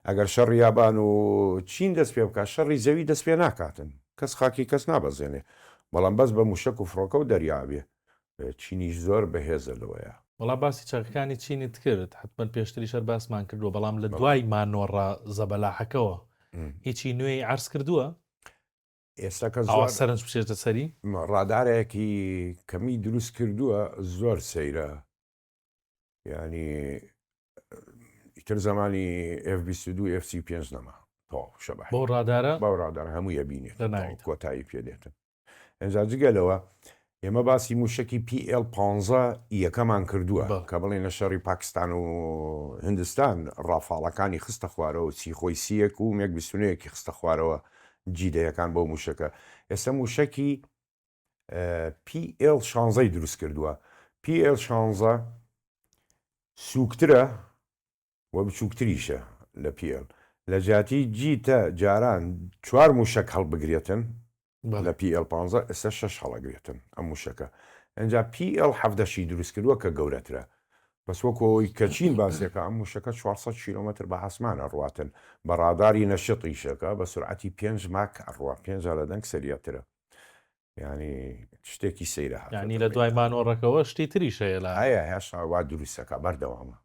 ئەگەر شەڕی یابان و چین دەست پێ بکات شەڕی زەوی دەست پێ ناکاتن کەس خاکی کەس نابەزێنێ بەڵام بەس بە موشک و فڕۆکە و دەریابێ چینیش زۆر بەهێزە لەوەیە. وڵا باسی چاکەکانی چینت کرد حتمما پێشتری شەر باسمان کردووە بەڵام لە دوای مانۆڕە زەبەلاحەکەەوە هیچی نوێی عرض کردووە ئێستا کە سەرنج بچێتە سەری ڕادارێکی کەمی دروست کردووە زۆر سەیرە ینی ئیتر زمانی F22 FC5 نەما شەبە بۆ ڕادارە باو ڕادارە هەموو یەبینێت کۆتایی پێدێتن ئەنجا جگەلەوە ئێمە باسی موشکی PL-15 یەکەمان کردووە کە بڵێ لە شەڕی پاکستان و هندستان ڕافاڵەکانی خستە خوارەوە چیخۆی سیەک و مێک بیستونەیەکی خستە خوارەوە جیدەیەکان بۆ موشەکە ئێستا موشکی PL-16 دروست کردووە PL-16 سووکترە وە بچووکتریشە لە PL لە جاتی جیتە جاران 4 موشک هەڵبگرێتن لە PL-15 ئێستا 6 هەڵەگرێتن ئەم موشەکە ئەنجا PL-17 دروست کردووە کە گەورەترە بەس وەکەوەی کەچین باسیەکە ئەم موشەکە 400 کیلومتر بە ئاسمانە ڕواتن بە ڕاداری نەشتیشەکە بە سورعەتی 5 ماک ئەڕوا 5 لە دەنگ سەریەترە ینی شتێکی سەیرە ینی لە دوای مانۆڕەکەەوە شتی تریشەیە لە هەیە هێشتا وا دروستەکە بەردەوامە